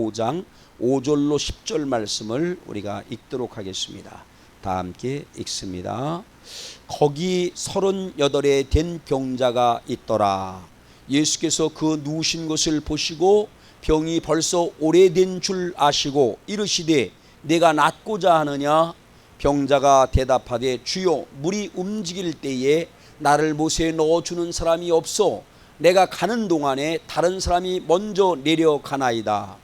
5장 5절로 10절 말씀을 우리가 읽도록 하겠습니다. 다 함께 읽습니다. 거기 38에 된 병자가 있더라. 예수께서 그 누우신 것을 보시고 병이 벌써 오래된 줄 아시고 이르시되 내가 낫고자 하느냐? 병자가 대답하되 주여, 물이 움직일 때에 나를 못에 넣어주는 사람이 없어 내가 가는 동안에 다른 사람이 먼저 내려가나이다.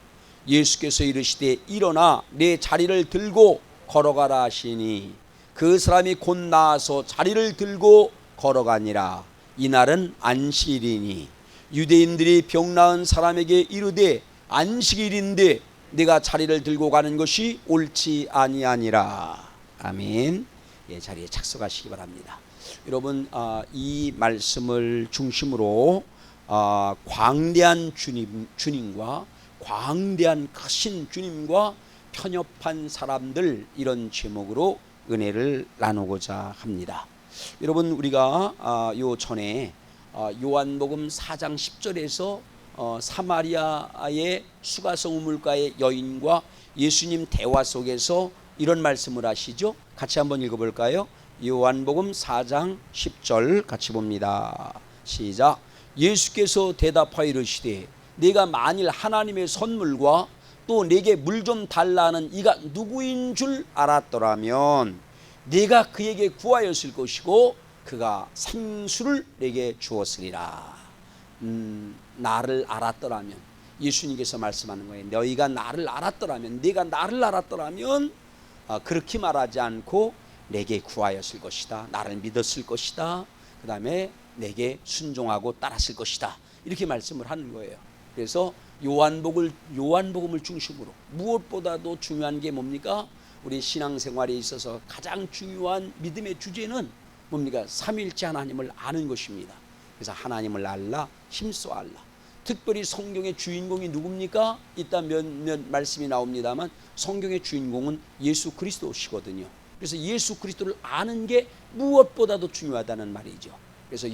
예수께서 이르시되 일어나 내 자리를 들고 걸어가라 하시니 그 사람이 곧 나아서 자리를 들고 걸어가니라. 이날은 안식일이니 유대인들이 병 나은 사람에게 이르되 안식일인데 네가 자리를 들고 가는 것이 옳지 아니하니라. 아멘. 예, 자리에 착석하시기 바랍니다. 여러분, 이 말씀을 중심으로 광대한 주님과 광대한 크신 주님과 편협한 사람들, 이런 제목으로 은혜를 나누고자 합니다. 여러분, 우리가 요 전에 요한복음 4장 10절에서 사마리아의 수가성 우물가의 여인과 예수님 대화 속에서 이런 말씀을 하시죠. 같이 한번 읽어볼까요? 요한복음 4장 10절 같이 봅니다. 시작. 예수께서 대답하여 이르시되 네가 만일 하나님의 선물과 또 내게 물 좀 달라는 이가 누구인 줄 알았더라면 네가 그에게 구하였을 것이고 그가 생수를 내게 주었으리라. 나를 알았더라면, 예수님께서 말씀하는 거예요. 너희가 나를 알았더라면, 네가 나를 알았더라면 그렇게 말하지 않고 내게 구하였을 것이다. 나를 믿었을 것이다. 그 다음에 내게 순종하고 따랐을 것이다. 이렇게 말씀을 하는 거예요. 그래서 요한복음을 중심으로 무엇보다도 중요한 게 뭡니까? 우리 신앙생활에 있어서 가장 중요한 믿음의 주제는 뭡니까? 삼위일체 하나님을 아는 것입니다. 그래서 하나님을 알라, 힘써 알라. 특별히 성경의 주인공이 누굽니까? 이따 몇 말씀이 나옵니다만 성경의 주인공은 예수 그리스도시거든요. 그래서 예수 그리스도를 아는 게 무엇보다도 중요하다는 말이죠. 그래서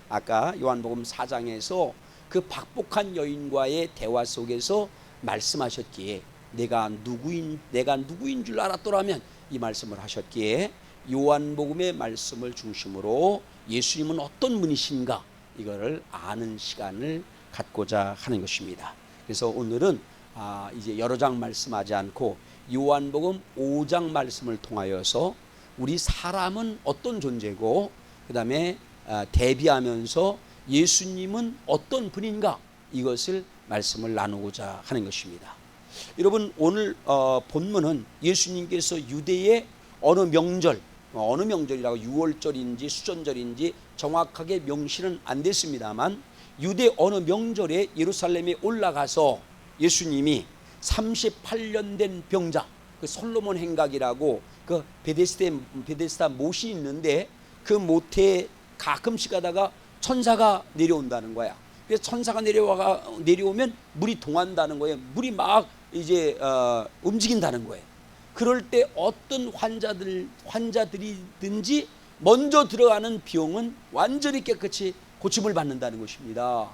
아까 요한복음 4장에서 그 박복한 여인과의 대화 속에서 말씀하셨기에 내가 누구인 줄 알았더라면 이 말씀을 하셨기에 요한복음의 말씀을 중심으로 예수님은 어떤 분이신가, 이거를 아는 시간을 갖고자 하는 것입니다. 그래서 오늘은 이제 여러 장 말씀하지 않고 요한복음 5장 말씀을 통하여서 우리 사람은 어떤 존재고 그 다음에 대비하면서 예수님은 어떤 분인가, 이것을 말씀을 나누고자 하는 것입니다. 여러분, 오늘 본문은 예수님께서 유대의 어느 명절이라고 유월절인지 수전절인지 정확하게 명시는 안 됐습니다만 유대 어느 명절에 예루살렘에 올라가서 예수님이 38년 된 병자, 그 솔로몬 행각이라고 그 베데스다 못이 있는데 그 못에 가끔씩 가다가 천사가 내려온다는 거야. 그래서 천사가 내려오면 물이 동한다는 거예요. 물이 막 이제 움직인다는 거예요. 그럴 때 어떤 환자들이든지 먼저 들어가는 병은 완전히 깨끗이 고침을 받는다는 것입니다.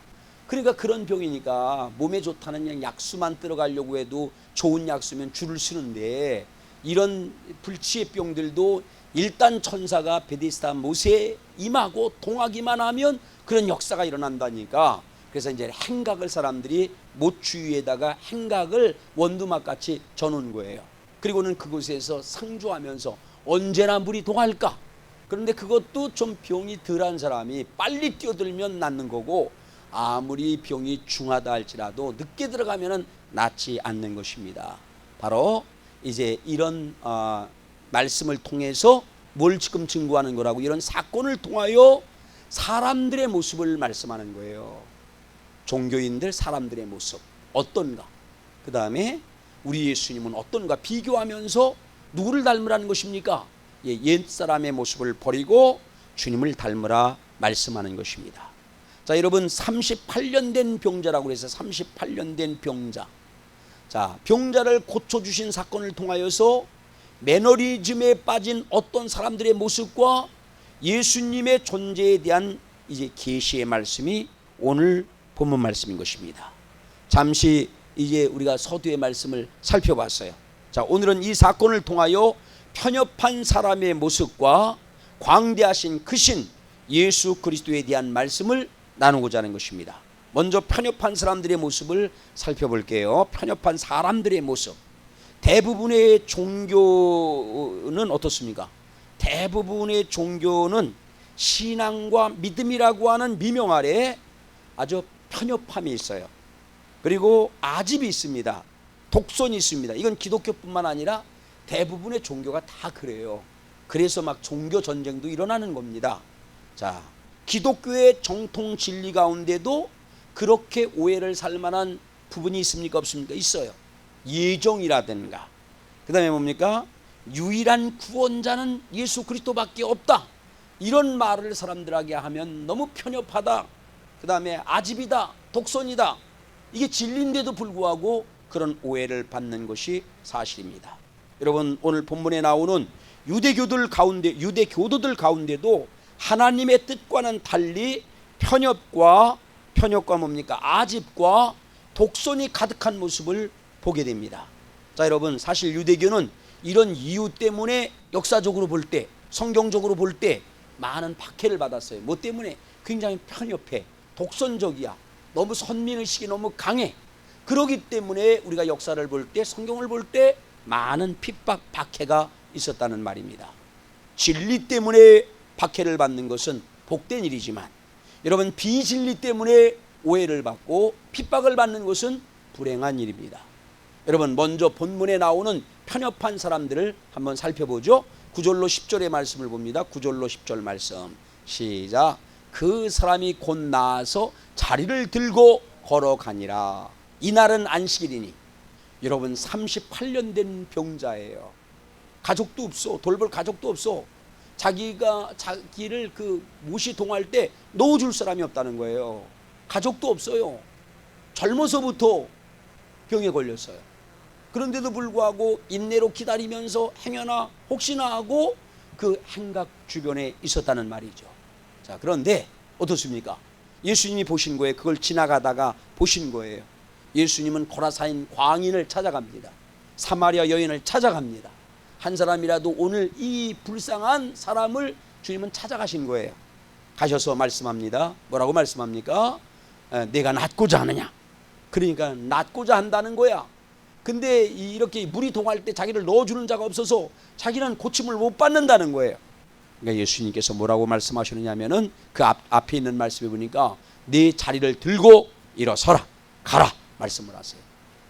그러니까 그런 병이니까 몸에 좋다는 그냥 약수만 들어가려고 해도 좋은 약수면 줄을 서는데 이런 불치의 병들도 일단 천사가 베데스다 못에 임하고 동하기만 하면 그런 역사가 일어난다니까. 그래서 이제 행각을 사람들이 못 주위에다가 행각을 원두막 같이 져놓은 거예요. 그리고는 그곳에서 상주하면서 언제나 물이 동할까? 그런데 그것도 좀 병이 덜한 사람이 빨리 뛰어들면 낫는 거고 아무리 병이 중하다 할지라도 늦게 들어가면 낫지 않는 것입니다. 바로 이제 이런 말씀을 통해서 뭘 지금 증거하는 거라고, 이런 사건을 통하여 사람들의 모습을 말씀하는 거예요. 종교인들 사람들의 모습 어떤가, 그 다음에 우리 예수님은 어떤가 비교하면서 누구를 닮으라는 것입니까? 옛사람의 모습을 버리고 주님을 닮으라 말씀하는 것입니다. 자, 여러분, 38년 된 병자라고 해서 38년 된 병자, 자, 병자를 고쳐주신 사건을 통하여서 매너리즘에 빠진 어떤 사람들의 모습과 예수님의 존재에 대한 이제 계시의 말씀이 오늘 본문 말씀인 것입니다. 잠시 이제 우리가 서두의 말씀을 살펴봤어요. 자, 오늘은 이 사건을 통하여 편협한 사람의 모습과 광대하신 크신 예수 그리스도에 대한 말씀을 나누고자 하는 것입니다. 먼저 편협한 사람들의 모습을 살펴볼게요. 편협한 사람들의 모습. 대부분의 종교는 어떻습니까? 대부분의 종교는 신앙과 믿음이라고 하는 미명 아래 아주 편협함이 있어요. 그리고 아집이 있습니다. 독선이 있습니다. 이건 기독교뿐만 아니라 대부분의 종교가 다 그래요. 그래서 막 종교 전쟁도 일어나는 겁니다. 자, 기독교의 정통 진리 가운데도 그렇게 오해를 살 만한 부분이 있습니까? 없습니까? 있어요. 예정이라든가, 그 다음에 뭡니까? 유일한 구원자는 예수 그리스도밖에 없다. 이런 말을 사람들에게 하면 너무 편협하다. 그 다음에 아집이다, 독선이다. 이게 진리인데도 불구하고 그런 오해를 받는 것이 사실입니다. 여러분, 오늘 본문에 나오는 유대교도들 가운데도 하나님의 뜻과는 달리 편협과 뭡니까? 아집과 독선이 가득한 모습을 보게 됩니다. 자, 여러분, 사실 유대교는 이런 이유 때문에 역사적으로 볼 때, 성경적으로 볼 때 많은 박해를 받았어요. 뭐 때문에? 굉장히 편협해, 독선적이야, 너무 선민의식이 너무 강해. 그러기 때문에 우리가 역사를 볼 때, 성경을 볼 때 많은 핍박, 박해가 있었다는 말입니다. 진리 때문에 박해를 받는 것은 복된 일이지만, 여러분, 비진리 때문에 오해를 받고 핍박을 받는 것은 불행한 일입니다. 여러분, 먼저 본문에 나오는 편협한 사람들을 한번 살펴보죠. 9절로 10절의 말씀을 봅니다. 9절로 10절 말씀 시작. 그 사람이 곧 나아서 자리를 들고 걸어가니라. 이날은 안식일이니. 여러분, 38년 된 병자예요. 가족도 없어. 돌볼 가족도 없어. 자기를 그 못이 동할 때 넣어줄 사람이 없다는 거예요. 가족도 없어요. 젊어서부터 병에 걸렸어요. 그런데도 불구하고 인내로 기다리면서 행여나 혹시나 하고 그 행각 주변에 있었다는 말이죠. 자, 그런데 어떻습니까? 예수님이 보신 거예요. 그걸 지나가다가 보신 거예요. 예수님은 고라사인 광인을 찾아갑니다. 사마리아 여인을 찾아갑니다. 한 사람이라도 오늘 이 불쌍한 사람을 주님은 찾아가신 거예요. 가셔서 말씀합니다. 뭐라고 말씀합니까? 내가 낫고자 하느냐. 그러니까 낫고자 한다는 거야. 근데 이렇게 물이 동할 때 자기를 넣어주는 자가 없어서 자기는 고침을 못 받는다는 거예요. 그러니까 예수님께서 뭐라고 말씀하시느냐면은 그 앞에 있는 말씀에 보니까 네 자리를 들고 일어서라, 가라 말씀을 하세요.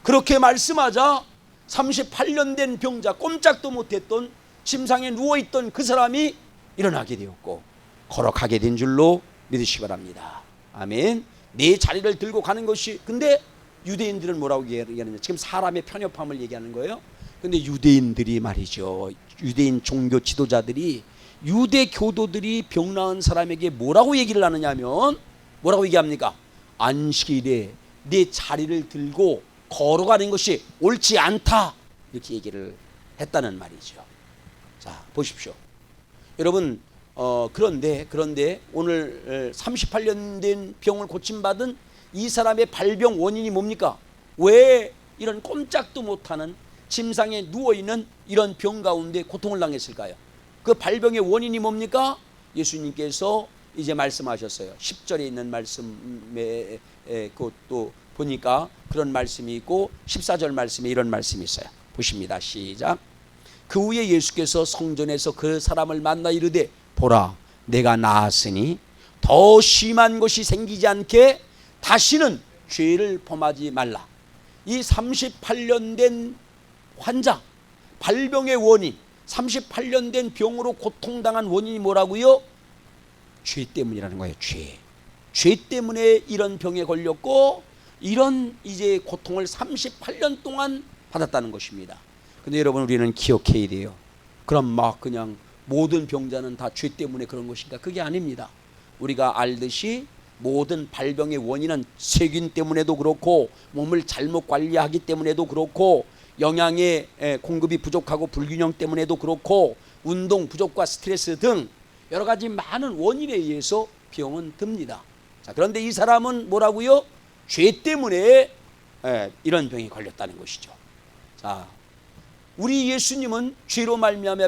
그렇게 말씀하자 38년 된 병자, 꼼짝도 못했던 침상에 누워있던 그 사람이 일어나게 되었고 걸어가게 된 줄로 믿으시기 바랍니다. 아멘. 네 자리를 들고 가는 것이, 근데 유대인들은 뭐라고 얘기하느냐, 지금 사람의 편협함을 얘기하는 거예요. 근데 유대인들이 말이죠, 유대인 종교 지도자들이, 유대 교도들이 병 나은 사람에게 뭐라고 얘기를 하느냐면, 뭐라고 얘기합니까? 안식일에 네 자리를 들고 걸어가는 것이 옳지 않다, 이렇게 얘기를 했다는 말이죠. 자, 보십시오. 여러분, 그런데 오늘 38년 된 병을 고침받은 이 사람의 발병 원인이 뭡니까? 왜 이런 꼼짝도 못하는 침상에 누워있는 이런 병 가운데 고통을 당했을까요? 그 발병의 원인이 뭡니까? 예수님께서 이제 말씀하셨어요. 10절에 있는 말씀에 그것도 보니까 그런 말씀이 있고 14절 말씀에 이런 말씀이 있어요. 보십니다. 시작. 그 후에 예수께서 성전에서 그 사람을 만나 이르되 보라, 내가 나았으니 더 심한 것이 생기지 않게 다시는 죄를 범하지 말라. 이 38년 된 환자, 발병의 원인, 38년 된 병으로 고통당한 원인이 뭐라고요? 죄 때문이라는 거예요. 죄 때문에 이런 병에 걸렸고 이런 이제 고통을 38년 동안 받았다는 것입니다. 근데 여러분, 우리는 기억해야 돼요. 그럼 막 그냥 모든 병자는 다 죄 때문에 그런 것인가? 그게 아닙니다. 우리가 알듯이 모든 발병의 원인은 세균 때문에도 그렇고 몸을 잘못 관리하기 때문에도 그렇고 영양의 공급이 부족하고 불균형 때문에도 그렇고 운동 부족과 스트레스 등 여러 가지 많은 원인에 의해서 병은 듭니다. 자, 그런데 이 사람은 뭐라고요? 죄 때문에 이런 병에 걸렸다는 것이죠. 자, 우리 예수님은 죄로 말미암아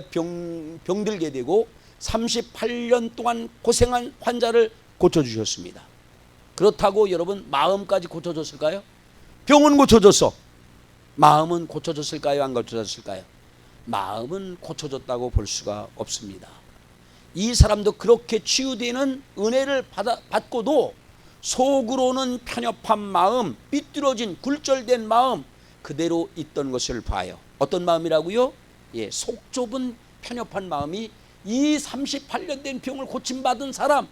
병들게 되고 38년 동안 고생한 환자를 고쳐주셨습니다. 그렇다고 여러분 마음까지 고쳐줬을까요? 병은 고쳐줬어. 마음은 고쳐줬을까요? 안 고쳐줬을까요? 마음은 고쳐줬다고 볼 수가 없습니다. 이 사람도 그렇게 치유되는 은혜를 받고도 속으로는 편협한 마음, 삐뚤어진 굴절된 마음 그대로 있던 것을 봐요. 어떤 마음이라고요? 예, 속 좁은 편협한 마음이 이 38년 된 병을 고침받은 사람,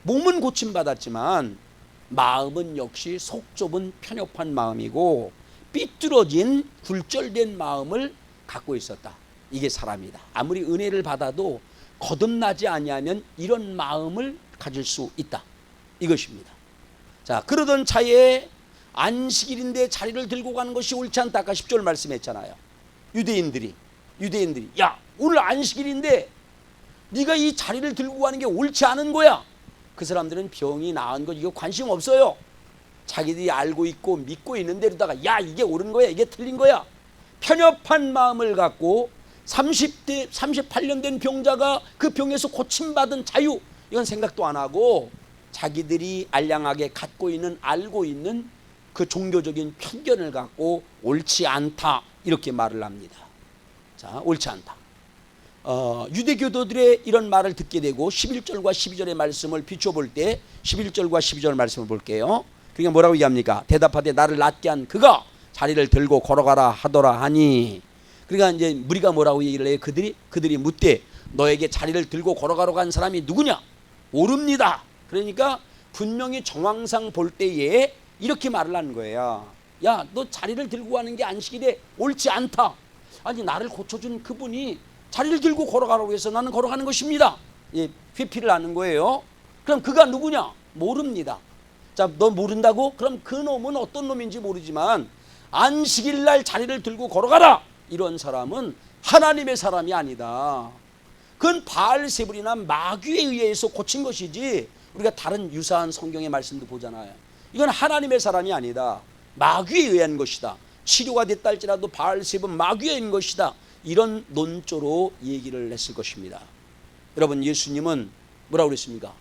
몸은 고침받았지만 마음은 역시 속 좁은 편협한 마음이고 삐뚤어진 굴절된 마음을 갖고 있었다. 이게 사람이다. 아무리 은혜를 받아도 거듭나지 아니하면 이런 마음을 가질 수 있다. 이것입니다. 자, 그러던 차에 안식일인데 자리를 들고 가는 것이 옳지 않다. 아까 10절 말씀했잖아요. 유대인들이 야, 오늘 안식일인데 네가 이 자리를 들고 가는 게 옳지 않은 거야. 그 사람들은 병이 나은 거 이거 관심 없어요. 자기들이 알고 있고 믿고 있는 데로다가 야, 이게 옳은 거야, 이게 틀린 거야. 편협한 마음을 갖고 38년 된 병자가 그 병에서 고침받은 자유, 이건 생각도 안 하고 자기들이 알량하게 갖고 있는, 알고 있는 그 종교적인 편견을 갖고 옳지 않다 이렇게 말을 합니다. 자, 옳지 않다. 유대교도들의 이런 말을 듣게 되고 11절과 12절의 말씀을 비춰볼 때 11절과 12절 말씀을 볼게요. 그러니까 뭐라고 얘기합니까? 대답하되 나를 낫게 한 그가 자리를 들고 걸어가라 하더라 하니. 그러니까 이제 무리가 뭐라고 얘기를 해요? 그들이 묻되 너에게 자리를 들고 걸어가러 간 사람이 누구냐? 모릅니다. 그러니까 분명히 정황상 볼 때에 이렇게 말을 하는 거예요. 야, 너 자리를 들고 가는 게 안식일에 옳지 않다. 아니, 나를 고쳐준 그분이 자리를 들고 걸어가라고 해서 나는 걸어가는 것입니다. 예, 회피를 하는 거예요. 그럼 그가 누구냐? 모릅니다. 자, 너 모른다고? 그럼 그 놈은 어떤 놈인지 모르지만 안식일 날 자리를 들고 걸어가라. 이런 사람은 하나님의 사람이 아니다. 그건 바알세불이나 마귀에 의해서 고친 것이지 우리가 다른 유사한 성경의 말씀도 보잖아요. 이건 하나님의 사람이 아니다. 마귀에 의한 것이다. 치료가 됐다 할지라도 바알세불 마귀에 의한 것이다. 이런 논조로 얘기를 했을 것입니다. 여러분, 예수님은 뭐라고 그랬습니까?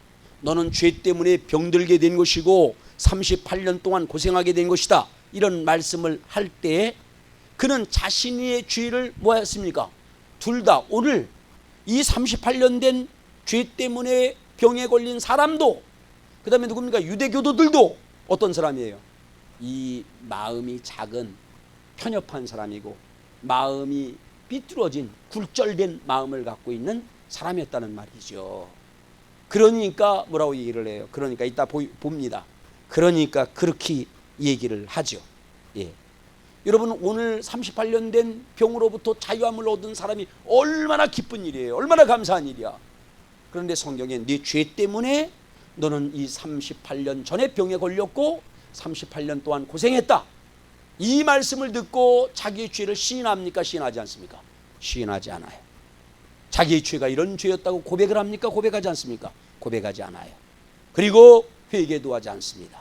너는 죄 때문에 병들게 된 것이고 38년 동안 고생하게 된 것이다. 이런 말씀을 할 때 그는 자신의 죄를 뭐 했습니까? 둘 다 오늘 이 38년 된 죄 때문에 병에 걸린 사람도, 그 다음에 누굽니까? 유대교도들도 어떤 사람이에요? 이 마음이 작은 편협한 사람이고 마음이 삐뚤어진 굴절된 마음을 갖고 있는 사람이었다는 말이죠. 그러니까 뭐라고 얘기를 해요? 그러니까 이따 봅니다. 그러니까 그렇게 얘기를 하죠. 예. 여러분, 오늘 38년 된 병으로부터 자유함을 얻은 사람이 얼마나 기쁜 일이에요. 얼마나 감사한 일이야. 그런데 성경에 네 죄 때문에 너는 이 38년 전에 병에 걸렸고 38년 동안 고생했다. 이 말씀을 듣고 자기의 죄를 시인합니까? 시인하지 않습니까? 시인하지 않아요. 자기의 죄가 이런 죄였다고 고백을 합니까? 고백하지 않습니까? 고백하지 않아요. 그리고 회개도 하지 않습니다.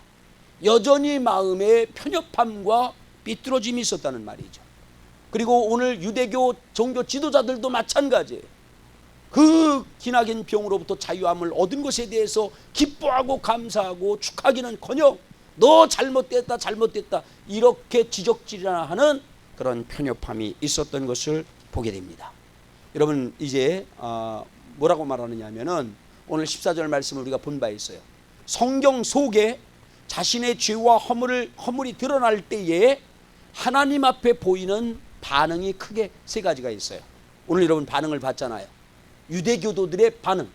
여전히 마음에 편협함과 삐뚤어짐이 있었다는 말이죠. 그리고 오늘 유대교 종교 지도자들도 마찬가지예요. 그 기나긴 병으로부터 자유함을 얻은 것에 대해서 기뻐하고 감사하고 축하기는커녕 너 잘못됐다 이렇게 지적질하는 그런 편협함이 있었던 것을 보게 됩니다. 여러분, 이제 뭐라고 말하느냐 하면은 오늘 14절 말씀을 우리가 본 바 있어요. 성경 속에 자신의 죄와 허물이 드러날 때에 하나님 앞에 보이는 반응이 크게 세 가지가 있어요. 오늘 여러분 반응을 봤잖아요. 유대교도들의 반응,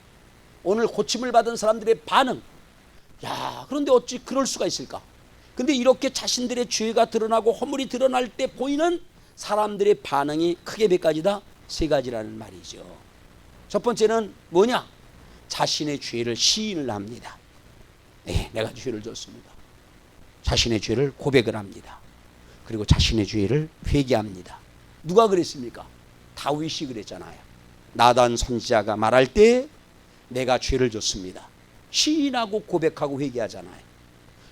오늘 고침을 받은 사람들의 반응. 야, 그런데 어찌 그럴 수가 있을까? 근데 이렇게 자신들의 죄가 드러나고 허물이 드러날 때 보이는 사람들의 반응이 크게 몇 가지다? 세 가지라는 말이죠. 첫 번째는 뭐냐? 자신의 죄를 시인을 합니다. 네, 내가 죄를 졌습니다. 자신의 죄를 고백을 합니다. 그리고 자신의 죄를 회개합니다. 누가 그랬습니까? 다윗이 그랬잖아요. 나단 선지자가 말할 때 내가 죄를 졌습니다. 시인하고 고백하고 회개하잖아요.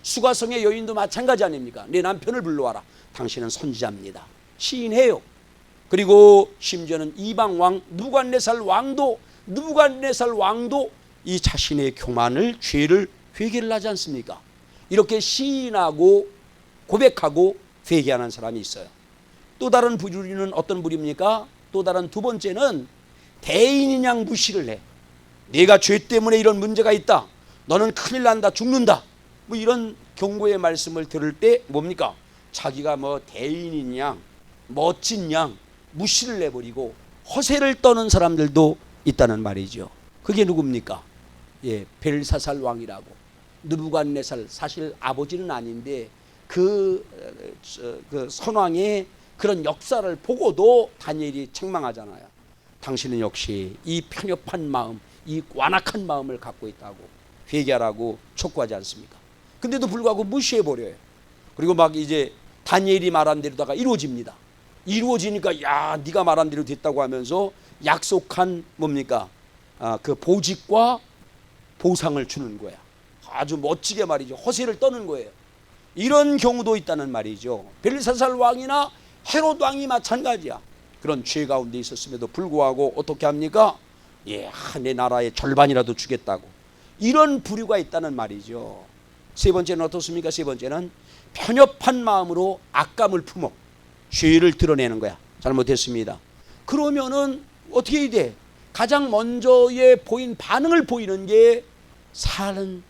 수가성의 여인도 마찬가지 아닙니까? 내 남편을 불러와라. 당신은 선지자입니다. 시인해요. 그리고 심지어는 이방왕 느부갓네살 왕도 이 자신의 교만을, 죄를 회개를 하지 않습니까? 이렇게 시인하고 고백하고 회개하는 사람이 있어요. 또 다른 부류는 어떤 부류입니까? 또 다른 두 번째는 대인인 양 무시를 해. 내가 죄 때문에 이런 문제가 있다. 너는 큰일 난다, 죽는다. 뭐 이런 경고의 말씀을 들을 때 뭡니까? 자기가 뭐 대인인 양, 멋진 양 무시를 해버리고 허세를 떠는 사람들도 있다는 말이죠. 그게 누굽니까? 예, 벨사살 왕이라고. 느부갓네살, 사실 아버지는 아닌데 그 선왕의 그런 역사를 보고도 다니엘이 책망하잖아요. 당신은 역시 이 편협한 마음, 이 완악한 마음을 갖고 있다고 회개하라고 촉구하지 않습니까? 근데도 불구하고 무시해버려요. 그리고 막 이제 다니엘이 말한 대로다가 이루어집니다. 이루어지니까 야, 네가 말한 대로 됐다고 하면서 약속한 뭡니까? 그 보직과 보상을 주는 거야. 아주 멋지게 말이죠. 허세를 떠는 거예요. 이런 경우도 있다는 말이죠. 벨사살 왕이나 헤롯 왕이 마찬가지야. 그런 죄 가운데 있었음에도 불구하고 어떻게 합니까? 예, 내 나라의 절반이라도 주겠다고. 이런 부류가 있다는 말이죠. 세 번째는 어떻습니까? 세 번째는 편협한 마음으로 악감을 품어 죄를 드러내는 거야. 잘못했습니다. 그러면은 어떻게 해야 돼? 가장 먼저의 반응을 보이는 게 사는,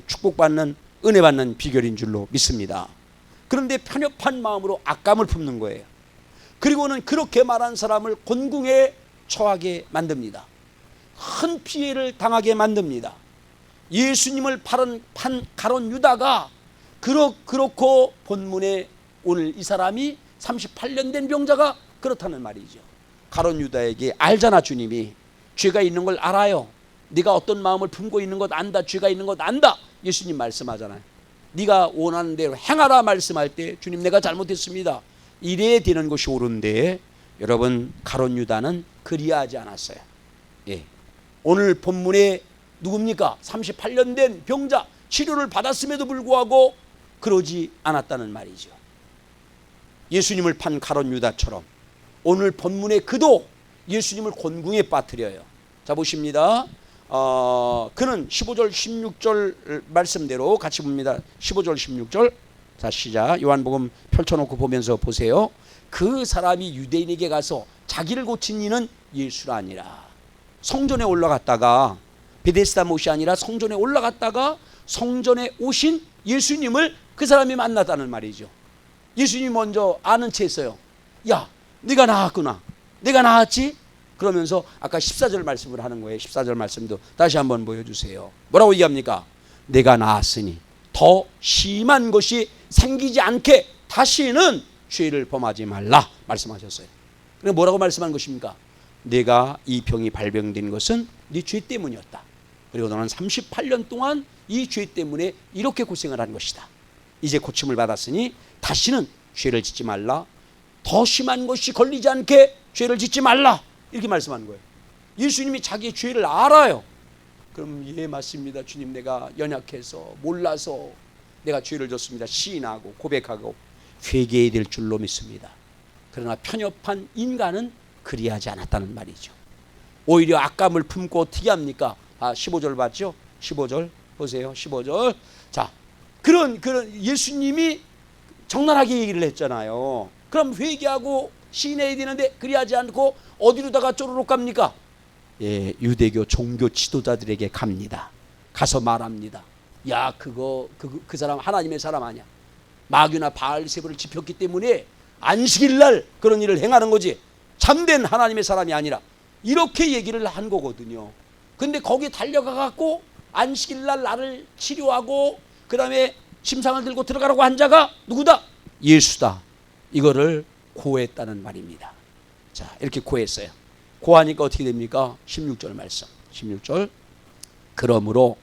축복받는, 은혜받는 비결인 줄로 믿습니다. 그런데 편협한 마음으로 악감을 품는 거예요. 그리고는 그렇게 말한 사람을 곤궁에 처하게 만듭니다. 큰 피해를 당하게 만듭니다. 예수님을 판 가룟 유다가 그렇고 본문에 오늘 이 사람이 38년 된 병자가 그렇다는 말이죠. 가룟 유다에게 알잖아, 주님이 죄가 있는 걸 알아요. 네가 어떤 마음을 품고 있는 것 안다. 죄가 있는 것 안다. 예수님 말씀하잖아요. 네가 원하는 대로 행하라 말씀할 때 주님 내가 잘못했습니다. 이래야 되는 것이 옳은데 여러분 가룟 유다는 그리하지 않았어요. 예. 오늘 본문에 누굽니까? 38년 된 병자, 치료를 받았음에도 불구하고 그러지 않았다는 말이죠. 예수님을 판 가룟 유다처럼 오늘 본문의 그도 예수님을 곤궁에 빠뜨려요. 자, 보십니다. 그는 15절 16절 말씀대로 같이 봅니다. 15절 16절. 자, 시작. 요한복음 펼쳐놓고 보면서 보세요. 그 사람이 유대인에게 가서 자기를 고친 이는 예수가 아니라 성전에 올라갔다가 베데스다 못이 아니라 성전에 올라갔다가 성전에 오신 예수님을 그 사람이 만났다는 말이죠. 예수님이 먼저 아는 채 했어요. 야, 네가 나았구나. 내가 나았지? 그러면서 아까 14절 말씀을 하는 거예요. 14절 말씀도 다시 한번 보여주세요. 뭐라고 얘기합니까? 내가 나았으니 더 심한 것이 생기지 않게 다시는 죄를 범하지 말라 말씀하셨어요. 그럼 뭐라고 말씀한 것입니까? 내가 이 병이 발병된 것은 네 죄 때문이었다. 그리고 너는 38년 동안 이 죄 때문에 이렇게 고생을 한 것이다. 이제 고침을 받았으니 다시는 죄를 짓지 말라. 더 심한 것이 걸리지 않게 죄를 짓지 말라. 이렇게 말씀하는 거예요. 예수님이 자기의 죄를 알아요. 그럼 예, 맞습니다. 주님, 내가 연약해서 몰라서 내가 죄를 졌습니다. 시인하고 고백하고 회개해야 될 줄로 믿습니다. 그러나 편협한 인간은 그리하지 않았다는 말이죠. 오히려 악감을 품고 어떻게 합니까? 15절 봤죠? 15절 보세요. 15절. 자, 그런 예수님이 적나라하게 얘기를 했잖아요. 그럼 회개하고 시인해야 되는데 그리하지 않고 어디로다가 쪼르륵 갑니까? 예, 유대교 종교 지도자들에게 갑니다. 가서 말합니다. 야, 그 사람 하나님의 사람 아니야. 마귀나 바알세불을 지폈기 때문에 안식일 날 그런 일을 행하는 거지. 참된 하나님의 사람이 아니라 이렇게 얘기를 한 거거든요. 근데 거기 달려가 갖고 안식일 날 나를 치료하고 그다음에 침상을 들고 들어가라고 한 자가 누구다? 예수다. 이거를 고했다는 말입니다. 자, 이렇게 고했어요. 고하니까 어떻게 됩니까? 16절 말씀. 16절. 그러므로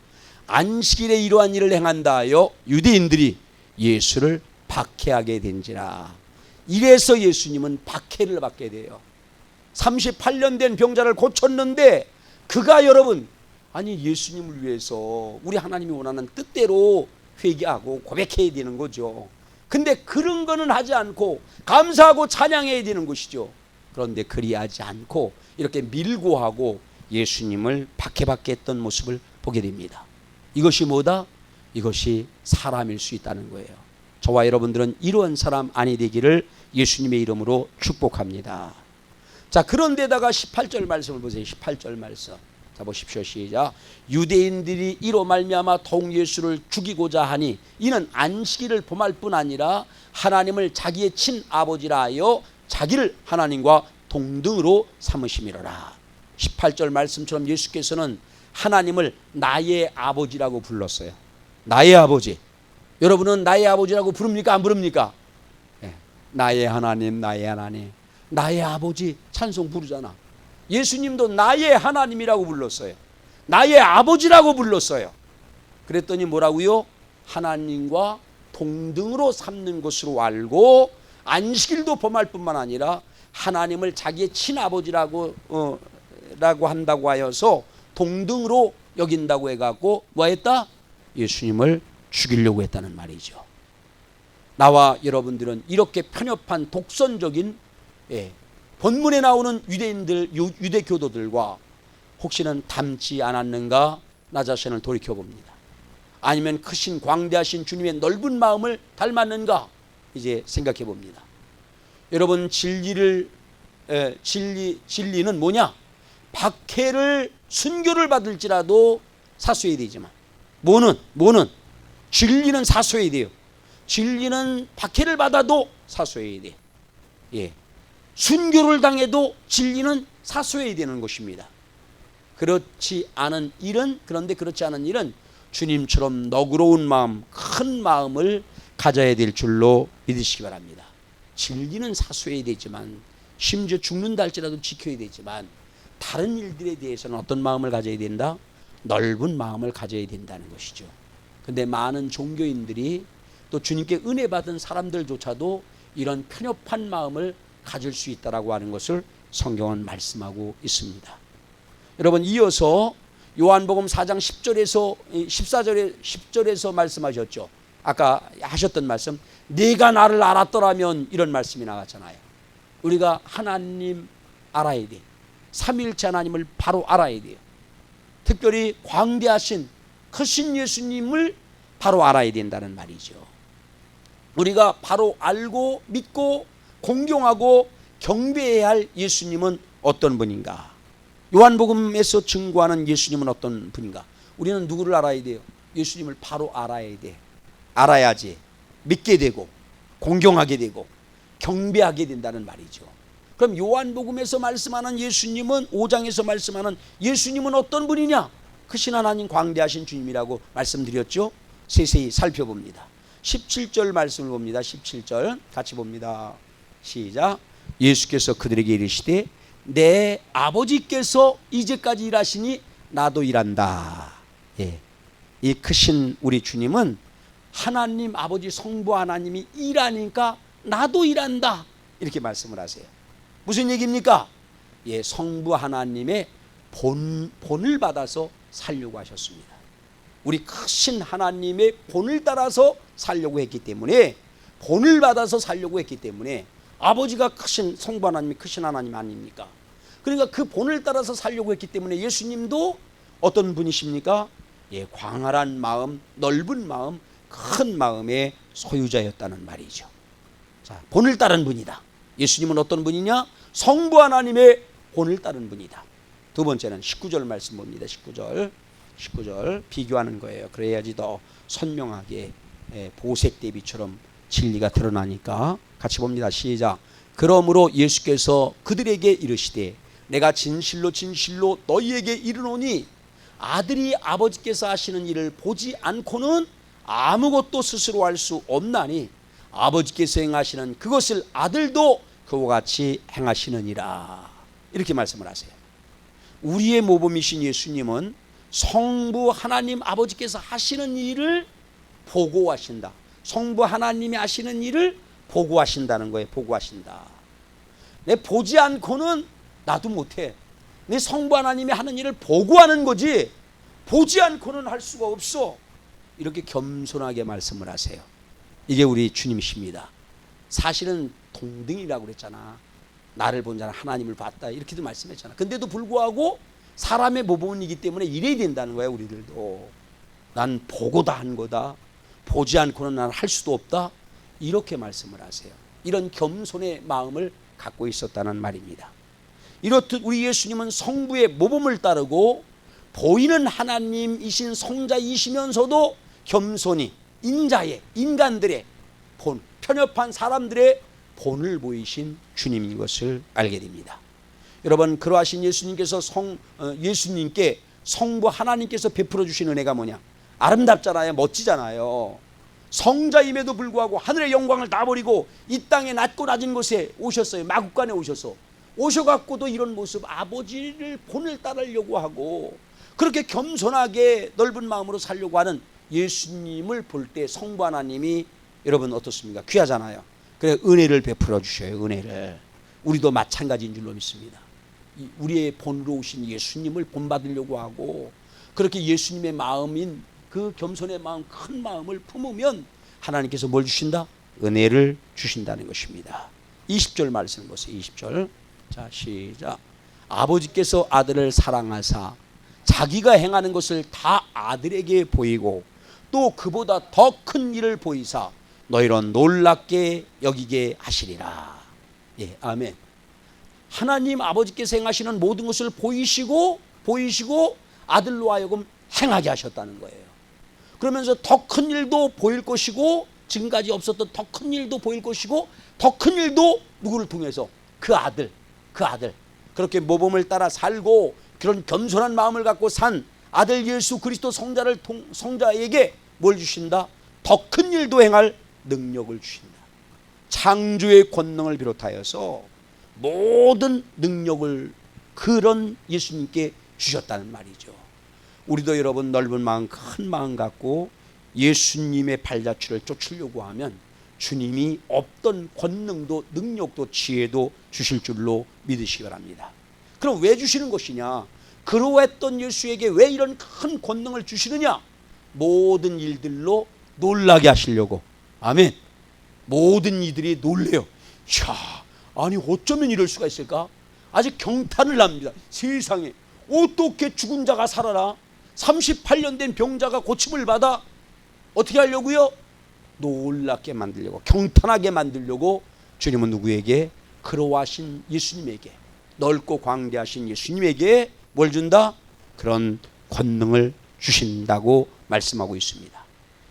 안식일에 이러한 일을 행한다 하여 유대인들이 예수를 박해하게 된지라. 이래서 예수님은 박해를 받게 돼요. 38년 된 병자를 고쳤는데 그가 여러분, 아니 예수님을 위해서 우리 하나님이 원하는 뜻대로 회개하고 고백해야 되는 거죠. 근데 그런 거는 하지 않고 감사하고 찬양해야 되는 것이죠. 그런데 그리하지 않고 이렇게 밀고 하고 예수님을 박해받게 했던 모습을 보게 됩니다. 이것이 뭐다? 이것이 사람일 수 있다는 거예요. 저와 여러분들은 이러한 사람 아니 되기를 예수님의 이름으로 축복합니다. 자, 그런데다가 18절 말씀을 보세요. 18절 말씀. 자, 보십시오. 시작. 유대인들이 이로 말미암아 더욱 예수를 죽이고자 하니 이는 안식일을 범할 뿐 아니라 하나님을 자기의 친아버지라 하여 자기를 하나님과 동등으로 삼으심이로라. 18절 말씀처럼 예수께서는 하나님을 나의 아버지라고 불렀어요. 나의 아버지. 여러분은 나의 아버지라고 부릅니까? 안 부릅니까? 네. 나의 하나님, 나의 하나님, 나의 아버지 찬송 부르잖아. 예수님도 나의 하나님이라고 불렀어요. 나의 아버지라고 불렀어요. 그랬더니 뭐라고요? 하나님과 동등으로 삼는 것으로 알고 안식일도 범할 뿐만 아니라 하나님을 자기의 친아버지라고 라고 한다고 하여서 동등으로 여긴다고 해갖고 뭐 했다? 예수님을 죽이려고 했다는 말이죠. 나와 여러분들은 이렇게 편협한 독선적인 본문에 나오는 유대인들, 유대 교도들과 혹시는 닮지 않았는가 나 자신을 돌이켜봅니다. 아니면 크신 광대하신 주님의 넓은 마음을 닮았는가 이제 생각해 봅니다. 여러분 진리는 뭐냐? 박해를 순교를 받을지라도 사수해야 되지만 뭐는 진리는 사수해야 돼요. 진리는 박해를 받아도 사수해야 돼. 예. 순교를 당해도 진리는 사수해야 되는 것입니다. 그렇지 않은 일은 주님처럼 너그러운 마음, 큰 마음을 가져야 될 줄로 믿으시기 바랍니다. 진리는 사수해야 되지만 심지어 죽는다 할지라도 지켜야 되지만 다른 일들에 대해서는 어떤 마음을 가져야 된다? 넓은 마음을 가져야 된다는 것이죠. 근데 많은 종교인들이 또 주님께 은혜 받은 사람들조차도 이런 편협한 마음을 가질 수 있다라고 하는 것을 성경은 말씀하고 있습니다. 여러분 이어서 요한복음 4장 10절에서 10절에서 말씀하셨죠. 아까 하셨던 말씀, 네가 나를 알았더라면 이런 말씀이 나왔잖아요. 우리가 하나님 알아야 돼. 삼위일체 하나님을 바로 알아야 돼요. 특별히 광대하신 크신 예수님을 바로 알아야 된다는 말이죠. 우리가 바로 알고 믿고 공경하고 경배해야 할 예수님은 어떤 분인가? 요한복음에서 증거하는 예수님은 어떤 분인가? 우리는 누구를 알아야 돼요? 예수님을 바로 알아야 돼. 알아야지 믿게 되고 공경하게 되고 경배하게 된다는 말이죠. 그럼 요한복음에서 말씀하는 예수님은 5장에서 말씀하는 예수님은 어떤 분이냐? 크신 하나님 광대하신 주님이라고 말씀드렸죠. 세세히 살펴봅니다. 17절 말씀을 봅니다. 17절 같이 봅니다. 시작. 예수께서 그들에게 이르시되 내 아버지께서 이제까지 일하시니 나도 일한다. 예. 이 크신 우리 주님은 하나님 아버지 성부 하나님이 일하니까 나도 일한다. 이렇게 말씀을 하세요. 무슨 얘기입니까? 예, 성부 하나님의 본을 받아서 살려고 하셨습니다. 우리 크신 하나님의 본을 따라서 살려고 했기 때문에 본을 받아서 살려고 했기 때문에 아버지가 크신 성부 하나님이 크신 하나님 아닙니까? 그러니까 그 본을 따라서 살려고 했기 때문에 예수님도 어떤 분이십니까? 예, 광활한 마음, 넓은 마음, 큰 마음의 소유자였다는 말이죠. 자, 본을 따른 분이다. 예수님은 어떤 분이냐? 성부 하나님의 본을 따른 분이다. 두 번째는 19절 말씀 봅니다. 19절 비교하는 거예요. 그래야지 더 선명하게 보색 대비처럼 진리가 드러나니까 같이 봅니다. 시작. 그러므로 예수께서 그들에게 이르시되 내가 진실로 진실로 너희에게 이르노니 아들이 아버지께서 하시는 일을 보지 않고는 아무것도 스스로 할 수 없나니 아버지께서 행하시는 그것을 아들도 그와 같이 행하시느니라. 이렇게 말씀을 하세요. 우리의 모범이신 예수님은 성부 하나님 아버지께서 하시는 일을 보고하신다. 성부 하나님이 하시는 일을 보고하신다는 거예요. 보고하신다. 내 보지 않고는 나도 못해. 내 성부 하나님이 하는 일을 보고하는 거지 보지 않고는 할 수가 없어. 이렇게 겸손하게 말씀을 하세요. 이게 우리 주님이십니다. 사실은 동등이라고 그랬잖아. 나를 본 자는 하나님을 봤다 이렇게도 말씀했잖아. 근데도 불구하고 사람의 모범이기 때문에 이래야 된다는 거야. 우리들도 난 보고 다 한 거다, 보지 않고는 난 할 수도 없다, 이렇게 말씀을 하세요. 이런 겸손의 마음을 갖고 있었다는 말입니다. 이렇듯 우리 예수님은 성부의 모범을 따르고 보이는 하나님이신 성자이시면서도 겸손히 인간들의 본, 편협한 사람들의 본을 보이신 주님인 것을 알게 됩니다. 여러분, 그러하신 예수님께서 예수님께 성부 하나님께서 베풀어 주신 은혜가 뭐냐? 아름답잖아요. 멋지잖아요. 성자임에도 불구하고 하늘의 영광을 다 버리고 이 땅에 낮고 낮은 곳에 오셨어요. 마국간에 오셔갖고도 이런 모습, 아버지를 본을 따르려고 하고 그렇게 겸손하게 넓은 마음으로 살려고 하는 예수님을 볼 때 성부 하나님이 여러분 어떻습니까? 귀하잖아요. 그래 은혜를 베풀어 주셔요. 은혜를. 우리도 마찬가지인 줄로 믿습니다. 우리의 본으로 오신 예수님을 본받으려고 하고 그렇게 예수님의 마음인 그 겸손의 마음, 큰 마음을 품으면 하나님께서 뭘 주신다? 은혜를 주신다는 것입니다. 20절 말씀 보세요. 20절. 자, 시작. 아버지께서 아들을 사랑하사 자기가 행하는 것을 다 아들에게 보이고 또 그보다 더 큰 일을 보이사 너희로 놀랍게 여기게 하시리라. 예, 아멘. 하나님 아버지께서 행하시는 모든 것을 보이시고 아들로 하여금 행하게 하셨다는 거예요. 그러면서 더 큰 일도 보일 것이고 지금까지 없었던 더 큰 일도 보일 것이고 더 큰 일도 누구를 통해서? 그 아들 그렇게 모범을 따라 살고 그런 겸손한 마음을 갖고 산 아들 예수 그리스도 성자에게 뭘 주신다? 더 큰 일도 행할 능력을 주신다. 창조의 권능을 비롯하여서 모든 능력을 그런 예수님께 주셨다는 말이죠. 우리도 여러분 넓은 마음, 큰 마음 갖고 예수님의 발자취를 쫓으려고 하면 주님이 없던 권능도 능력도 지혜도 주실 줄로 믿으시기 바랍니다. 그럼 왜 주시는 것이냐? 그러했던 예수에게 왜 이런 큰 권능을 주시느냐? 모든 일들로 놀라게 하시려고. 아멘. 모든 이들이 놀래요. 이야, 아니 어쩌면 이럴 수가 있을까? 아직 경탄을 합니다. 세상에 어떻게 죽은 자가 살아나? 38년 된 병자가 고침을 받아 어떻게 하려고요? 놀랍게 만들려고, 경탄하게 만들려고 주님은 누구에게? 그러하신 예수님에게, 넓고 광대하신 예수님에게 뭘 준다? 그런 권능을 주신다고 말씀하고 있습니다.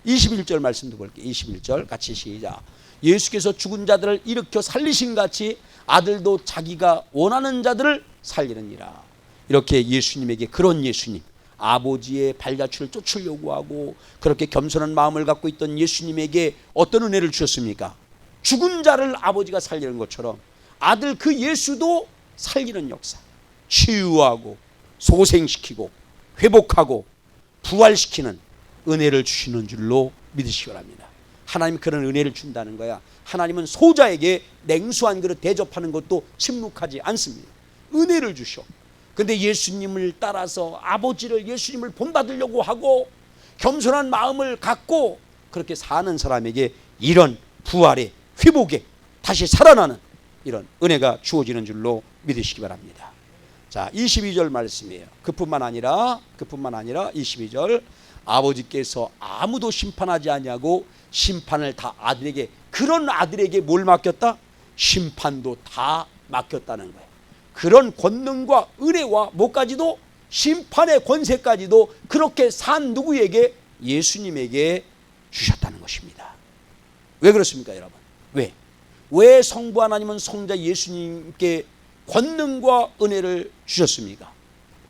21절 말씀도 볼게요. 21절 같이 시작. 예수께서 죽은 자들을 일으켜 살리신 같이 아들도 자기가 원하는 자들을 살리느니라. 이렇게 예수님에게, 그런 예수님, 아버지의 발자취를 쫓으려고 하고 그렇게 겸손한 마음을 갖고 있던 예수님에게 어떤 은혜를 주셨습니까? 죽은 자를 아버지가 살리는 것처럼 아들 그 예수도 살리는 역사, 치유하고 소생시키고 회복하고 부활시키는 은혜를 주시는 줄로 믿으시기 바랍니다. 하나님이 그런 은혜를 준다는 거야. 하나님은 소자에게 냉수한 그릇 대접하는 것도 침묵하지 않습니다. 은혜를 주셔. 근데 예수님을 따라서 예수님을 본받으려고 하고 겸손한 마음을 갖고 그렇게 사는 사람에게 이런 부활의 회복에 다시 살아나는 이런 은혜가 주어지는 줄로 믿으시기 바랍니다. 자, 22절 말씀이에요. 그뿐만 아니라 22절 아버지께서 아무도 심판하지 아니하고 심판을 다 아들에게, 그런 아들에게 뭘 맡겼다? 심판도 다 맡겼다는 거예요. 그런 권능과 은혜와 뭐까지도, 심판의 권세까지도 그렇게 산 누구에게? 예수님에게 주셨다는 것입니다. 왜 그렇습니까, 여러분? 왜 성부 하나님은 성자 예수님께 권능과 은혜를 주셨습니까?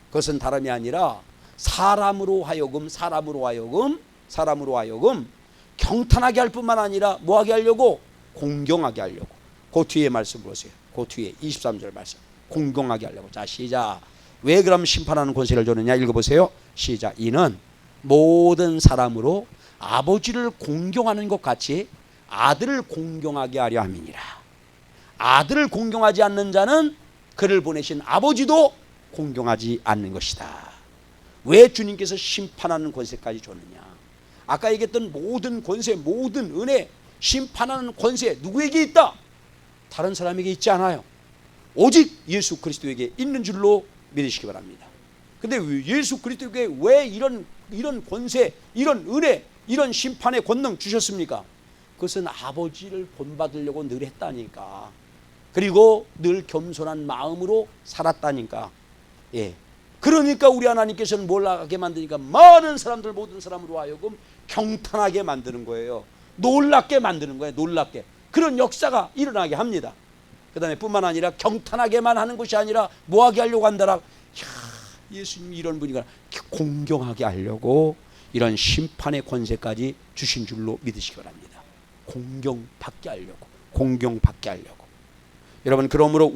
그것은 다름이 아니라 사람으로 하여금 경탄하게 할 뿐만 아니라 뭐하게 하려고? 공경하게 하려고. 그 뒤에 말씀 보세요. 그 뒤에 23절 말씀. 공경하게 하려고. 자, 시작. 왜 그럼 심판하는 권세를 줬느냐? 읽어보세요. 시작. 이는 모든 사람으로 아버지를 공경하는 것 같이 아들을 공경하게 하려 함이니라. 아들을 공경하지 않는 자는 그를 보내신 아버지도 공경하지 않는 것이다. 왜 주님께서 심판하는 권세까지 줬느냐? 아까 얘기했던 모든 권세, 모든 은혜, 심판하는 권세 누구에게 있다? 다른 사람에게 있지 않아요. 오직 예수 그리스도에게 있는 줄로 믿으시기 바랍니다. 근데 예수 그리스도에게 왜 이런 권세, 이런 은혜, 이런 심판의 권능 주셨습니까? 그것은 아버지를 본받으려고 늘 했다니까. 그리고 늘 겸손한 마음으로 살았다니까. 예. 그러니까 우리 하나님께서는 뭘 하게 만드니까 많은 사람들, 모든 사람으로 하여금 경탄하게 만드는 거예요. 놀랍게 만드는 거예요. 놀랍게. 그런 역사가 일어나게 합니다. 그 다음에 뿐만 아니라 경탄하게만 하는 것이 아니라 뭐하게 하려고 한다라. 예수님이 이런 분이구나. 공경하게 하려고 이런 심판의 권세까지 주신 줄로 믿으시기 바랍니다. 공경받게 하려고. 공경받게 하려고. 여러분, 그러므로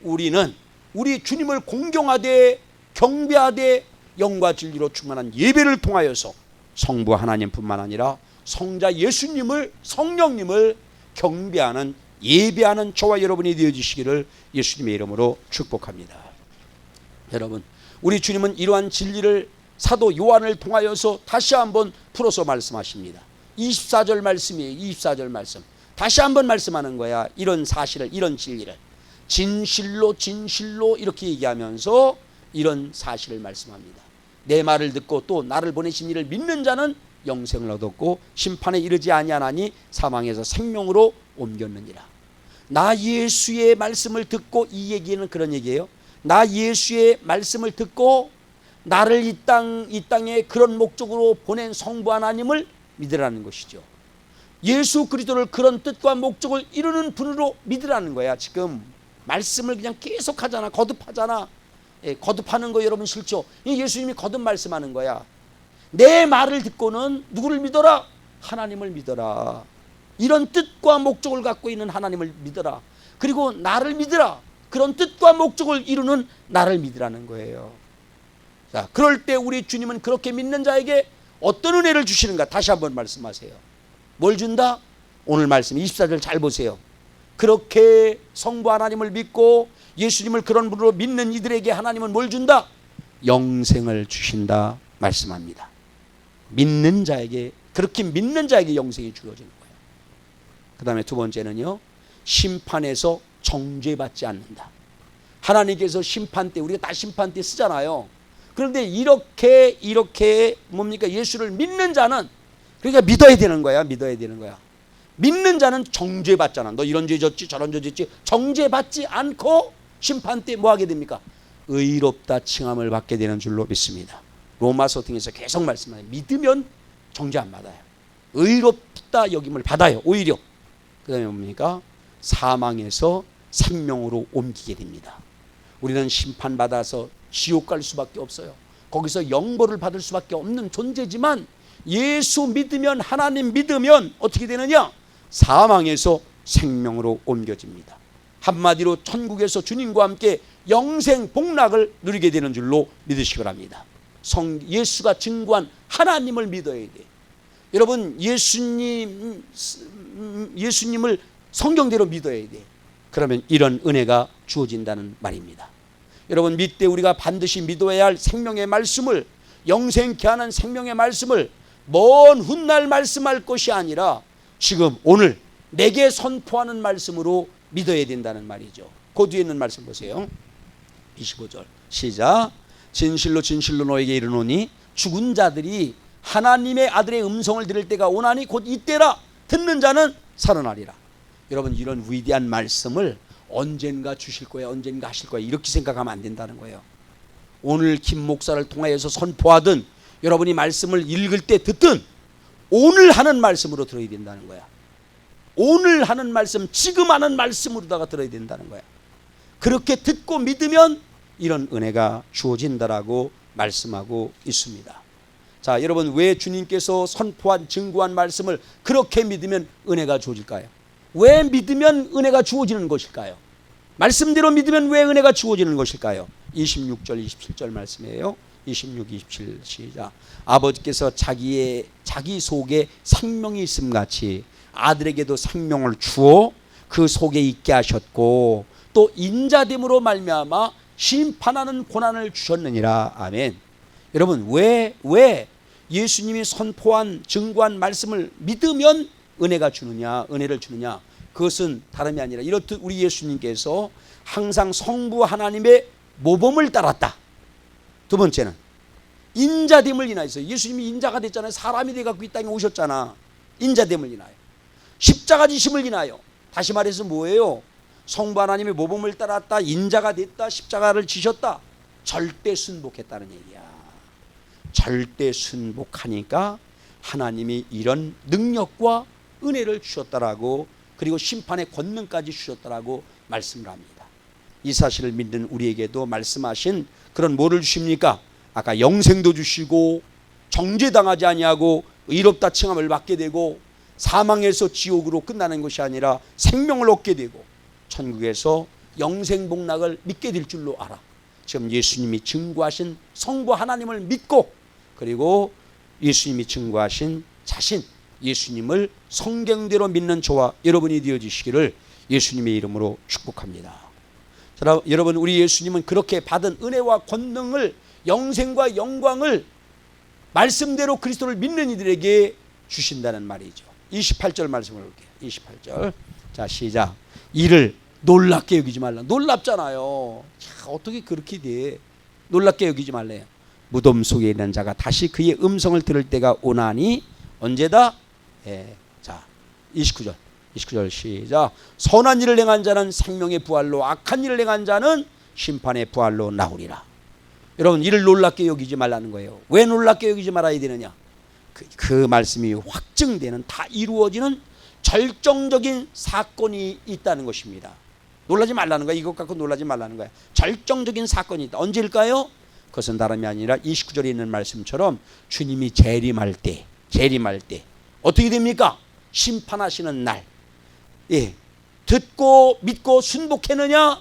우리는 우리 주님을 공경하되 경배하되 영과 진리로 충만한 예배를 통하여서 성부 하나님뿐만 아니라 성자 예수님을, 성령님을 경배하는, 예배하는 저와 여러분이 되어주시기를 예수님의 이름으로 축복합니다. 여러분, 우리 주님은 이러한 진리를 사도 요한을 통하여서 다시 한번 풀어서 말씀하십니다. 24절 말씀이에요. 24절 말씀. 다시 한번 말씀하는 거야. 이런 사실을, 이런 진리를. 진실로 진실로 이렇게 얘기하면서 이런 사실을 말씀합니다. 내 말을 듣고 또 나를 보내신 이를 믿는 자는 영생을 얻었고 심판에 이르지 아니하나니 사망에서 생명으로 옮겼느니라. 나 예수의 말씀을 듣고, 이 얘기는 그런 얘기예요. 나 예수의 말씀을 듣고 나를 이 땅에 그런 목적으로 보낸 성부 하나님을 믿으라는 것이죠. 예수 그리스도를 그런 뜻과 목적을 이루는 분으로 믿으라는 거야. 지금 말씀을 그냥 계속 하잖아. 거듭하잖아. 예, 거듭하는 거 여러분 싫죠? 예수님이 거듭 말씀하는 거야. 내 말을 듣고는 누구를 믿어라? 하나님을 믿어라. 이런 뜻과 목적을 갖고 있는 하나님을 믿어라. 그리고 나를 믿으라. 그런 뜻과 목적을 이루는 나를 믿으라는 거예요. 자, 그럴 때 우리 주님은 그렇게 믿는 자에게 어떤 은혜를 주시는가? 다시 한번 말씀하세요. 뭘 준다? 오늘 말씀 24절 잘 보세요. 그렇게 성부 하나님을 믿고 예수님을 그런 분으로 믿는 이들에게 하나님은 뭘 준다? 영생을 주신다 말씀합니다. 믿는 자에게, 그렇게 믿는 자에게 영생이 주어지는 거예요. 그 다음에 두 번째는요, 심판에서 정죄받지 않는다. 하나님께서 심판 때, 우리가 다 심판 때 쓰잖아요. 그런데 이렇게 뭡니까? 예수를 믿는 자는, 그러니까 믿어야 되는 거야. 믿어야 되는 거야. 믿는 자는 정죄받잖아. 너 이런 죄 졌지 저런 죄 졌지. 정죄받지 않고 심판 때 뭐 하게 됩니까? 의롭다 칭함을 받게 되는 줄로 믿습니다. 로마서 등에서 계속 말씀해요. 믿으면 정죄 안 받아요. 의롭다 여김을 받아요. 오히려. 그 다음에 뭡니까? 사망에서 생명으로 옮기게 됩니다. 우리는 심판받아서 지옥 갈 수밖에 없어요. 거기서 영벌을 받을 수밖에 없는 존재지만 예수 믿으면, 하나님 믿으면 어떻게 되느냐? 사망에서 생명으로 옮겨집니다. 한마디로 천국에서 주님과 함께 영생 복락을 누리게 되는 줄로 믿으시기 바랍니다. 예수가 증거한 하나님을 믿어야 돼. 여러분, 예수님을 성경대로 믿어야 돼. 그러면 이런 은혜가 주어진다는 말입니다. 여러분, 믿되 우리가 반드시 믿어야 할 생명의 말씀을, 영생케 하는 생명의 말씀을 먼 훗날 말씀할 것이 아니라 지금 오늘 내게 선포하는 말씀으로 믿어야 된다는 말이죠. 그 뒤에 있는 말씀 보세요. 25절 시작. 진실로 진실로 너에게 이르노니 죽은 자들이 하나님의 아들의 음성을 들을 때가 오나니 곧 이때라. 듣는 자는 살아나리라. 여러분, 이런 위대한 말씀을 언젠가 주실 거야, 언젠가 하실 거야, 이렇게 생각하면 안 된다는 거예요. 오늘 김 목사를 통하여서 선포하든 여러분이 말씀을 읽을 때 듣든 오늘 하는 말씀으로 들어야 된다는 거야. 오늘 하는 말씀, 지금 하는 말씀으로다가 들어야 된다는 거야. 그렇게 듣고 믿으면 이런 은혜가 주어진다라고 말씀하고 있습니다. 자, 여러분, 왜 주님께서 선포한, 증거한 말씀을 그렇게 믿으면 은혜가 주어질까요? 왜 믿으면 은혜가 주어지는 것일까요? 말씀대로 믿으면 왜 은혜가 주어지는 것일까요? 26절 27절 말씀이에요. 26, 27 시작. 아버지께서 자기 속에 생명이 있음 같이 아들에게도 생명을 주어 그 속에 있게 하셨고 또 인자됨으로 말미암아 심판하는 고난을 주셨느니라. 아멘. 여러분, 왜 예수님이 선포한 증거한 말씀을 믿으면 은혜가 주느냐, 은혜를 주느냐, 그것은 다름이 아니라 이렇듯 우리 예수님께서 항상 성부 하나님의 모범을 따랐다. 두 번째는 인자됨을 인하여서, 예수님이 인자가 됐잖아요. 사람이 돼갖고 이 땅에 오셨잖아. 인자됨을 인하여, 십자가 지심을 인하여, 다시 말해서 뭐예요? 성부 하나님의 모범을 따랐다, 인자가 됐다, 십자가를 지셨다. 절대 순복했다는 얘기야. 절대 순복하니까 하나님이 이런 능력과 은혜를 주셨다라고, 그리고 심판의 권능까지 주셨다라고 말씀을 합니다. 이 사실을 믿는 우리에게도 말씀하신 그런 뭐를 주십니까? 아까 영생도 주시고, 정죄당하지 아니하고 의롭다 칭함을 받게 되고, 사망에서 지옥으로 끝나는 것이 아니라 생명을 얻게 되고, 천국에서 영생복락을 믿게 될 줄로 알아. 지금 예수님이 증거하신 성부 하나님을 믿고, 그리고 예수님이 증거하신 자신, 예수님을 성경대로 믿는 저와 여러분이 되어주시기를 예수님의 이름으로 축복합니다. 자, 여러분, 우리 예수님은 그렇게 받은 은혜와 권능을, 영생과 영광을 말씀대로 그리스도를 믿는 이들에게 주신다는 말이죠. 28절 말씀을 볼게요. 28절. 자, 시작. 이를 놀랍게 여기지 말라. 놀랍잖아요. 자, 어떻게 그렇게 돼? 놀랍게 여기지 말래요. 무덤 속에 있는 자가 다시 그의 음성을 들을 때가 오나니, 언제다? 자, 29절 시작. 선한 일을 행한 자는 생명의 부활로, 악한 일을 행한 자는 심판의 부활로 나오리라. 여러분, 이를 놀랍게 여기지 말라는 거예요. 왜 놀랍게 여기지 말아야 되느냐? 그 말씀이 확증되는, 다 이루어지는 절정적인 사건이 있다는 것입니다. 놀라지 말라는 거야. 이것 갖고 놀라지 말라는 거야. 절정적인 사건이 있다. 언제일까요? 그것은 다름이 아니라 29절에 있는 말씀처럼 주님이 재림할 때 어떻게 됩니까? 심판하시는 날. 예, 듣고 믿고 순복했느냐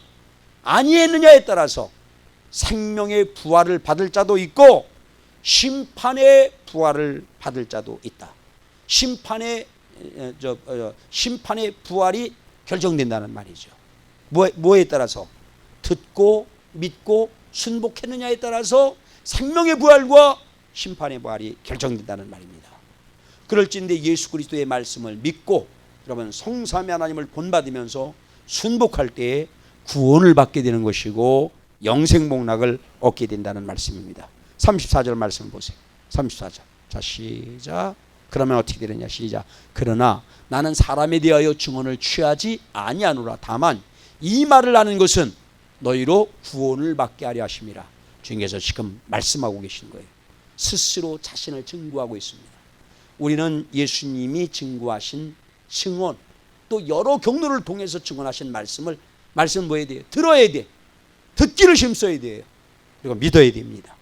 아니했느냐에 따라서 생명의 부활을 받을 자도 있고 심판의 부활을 받을 자도 있다. 심판의 부활이 결정된다는 말이죠. 뭐에 따라서? 듣고 믿고 순복했느냐에 따라서 생명의 부활과 심판의 부활이 결정된다는 말입니다. 그럴진데 예수 그리스도의 말씀을 믿고 여러분 성삼위 하나님을 본받으면서 순복할 때에 구원을 받게 되는 것이고 영생복락을 얻게 된다는 말씀입니다. 34절 말씀 보세요. 34절. 자, 시작. 그러면 어떻게 되느냐? 시작. 그러나 나는 사람에 대하여 증언을 취하지 아니하노라. 다만 이 말을 하는 것은 너희로 구원을 받게 하려 하심이라. 주님께서 지금 말씀하고 계신 거예요. 스스로 자신을 증거하고 있습니다. 우리는 예수님이 증거하신 증언, 또 여러 경로를 통해서 증언하신 말씀을 뭐 해야 돼요? 들어야 돼. 듣기를 힘써야 돼요. 그리고 믿어야 됩니다.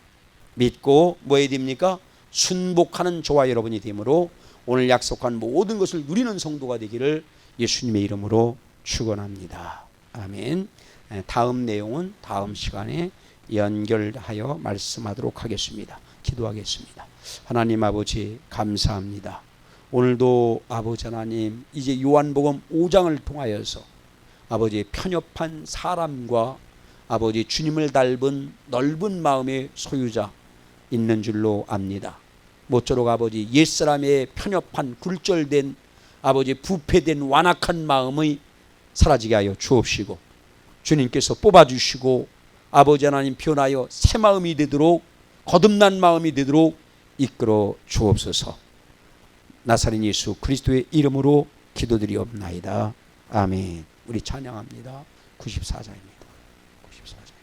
믿고 뭐 해야 됩니까? 순복하는 저와 여러분이 되므로 오늘 약속한 모든 것을 누리는 성도가 되기를 예수님의 이름으로 축원합니다. 아멘. 다음 내용은 다음 시간에 연결하여 말씀하도록 하겠습니다. 기도하겠습니다. 하나님 아버지 감사합니다. 오늘도 아버지 하나님 이제 요한복음 5장을 통하여서 아버지 편협한 사람과 아버지 주님을 닮은 넓은 마음의 소유자 있는 줄로 압니다. 모쪼록 아버지 옛사람의 편협한 굴절된 아버지 부패된 완악한 마음이 사라지게 하여 주옵시고 주님께서 뽑아주시고 아버지 하나님 변하여 새 마음이 되도록 거듭난 마음이 되도록 이끌어 주옵소서. 나사렛 예수 그리스도의 이름으로 기도드리옵나이다. 아멘. 우리 찬양합니다. 94장입니다. 94장.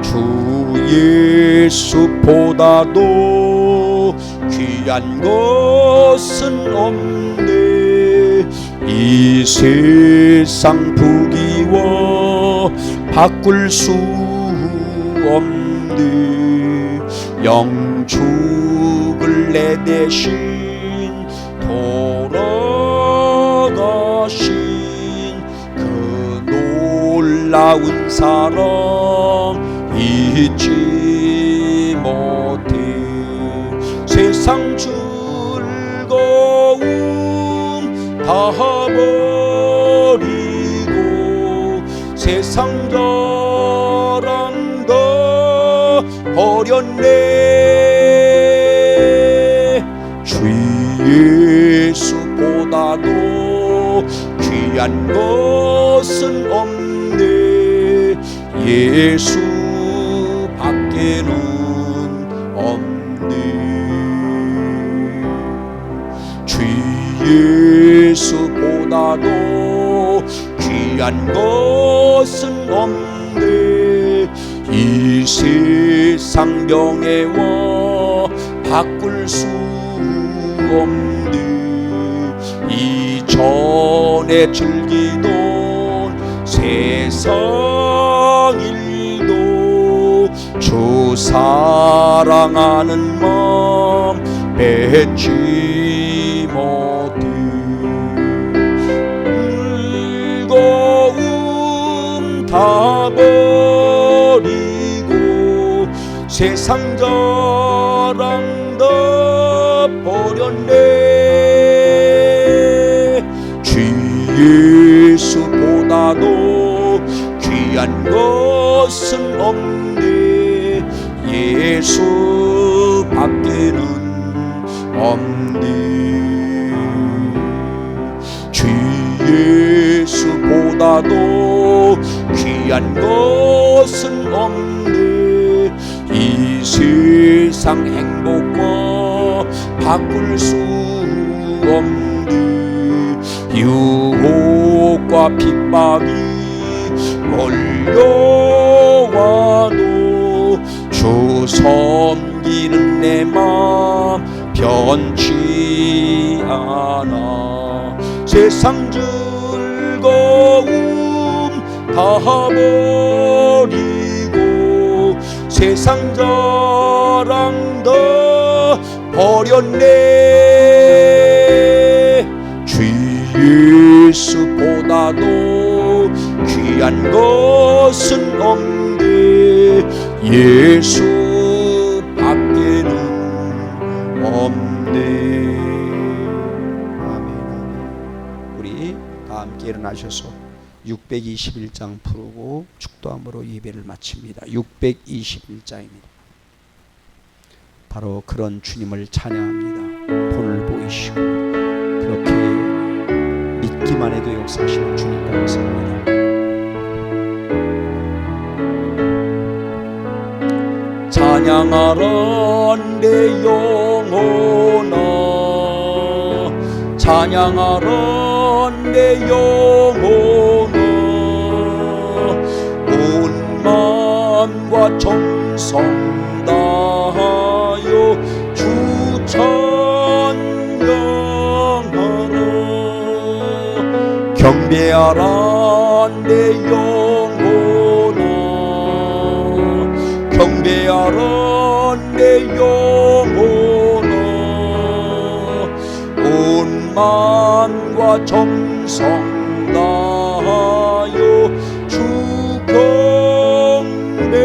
주 예수보다도 귀한 것은 없네. 이 세상 부귀와 바꿀 수 없네. 영축을 내 대신 돌아가신 그 놀라운 사랑 잊지 못해. 세상 즐거움 다 버리고 세상 자랑도 버렸네. 주 예수보다도 귀한 것은 없네. 예수 밖에는 없네. 주 예수보다도 귀한 것은 없네. 이 세상 명예와 바꿀 수 없네. 이전에 즐기던 세상 일도 주 사랑하는 마음 맺지 못해. 즐거움 다 버리고 세상 자랑 다 버렸네. 주 예수보다도 귀한 것은 없네. 예수 밖에는 없네. 주 예수보다도 귀한 것은 없네. 이 세상 행복과 바꿀 수 없네. 유혹과 핍박이 몰려와도 주 섬기는 내 맘 변치 않아. 세상 즐거움 다 버리고 세상 자랑 다 버렸네. 주 예수보다도 귀한 것은 없네. 예수 밖에는 없네. 아멘. 우리 다 함께 일어나셔서 621장 부르고 축도함으로 예배를 마칩니다. 621장입니다. 바로 그런 주님을 찬양합니다. 본을 보이시고 그렇게 믿기만 해도 역사하시는 주님 감사합니다. 찬양하라 내 영혼아, 찬양하라 내 영혼아. 온 마음과 정성 다하여 주 찬양하라. 경배하라 내 영혼아, 경배하라 내 영혼아. 온 마음과 정성 다하여 주 경배하라.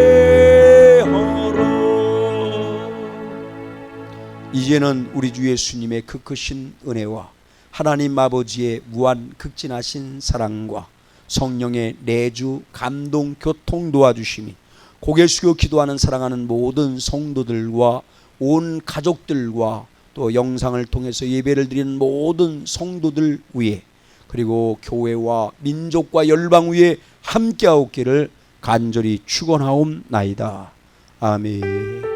이제는 우리 주 예수님의 그 크신 은혜와 하나님 아버지의 무한 극진하신 사랑과 성령의 내주 감동 교통 도와주심이 고개 숙여 기도하는 사랑하는 모든 성도들과 온 가족들과 또 영상을 통해서 예배를 드리는 모든 성도들 위에 그리고 교회와 민족과 열방 위에 함께하옵기를 간절히 축원하옵나이다. 아멘.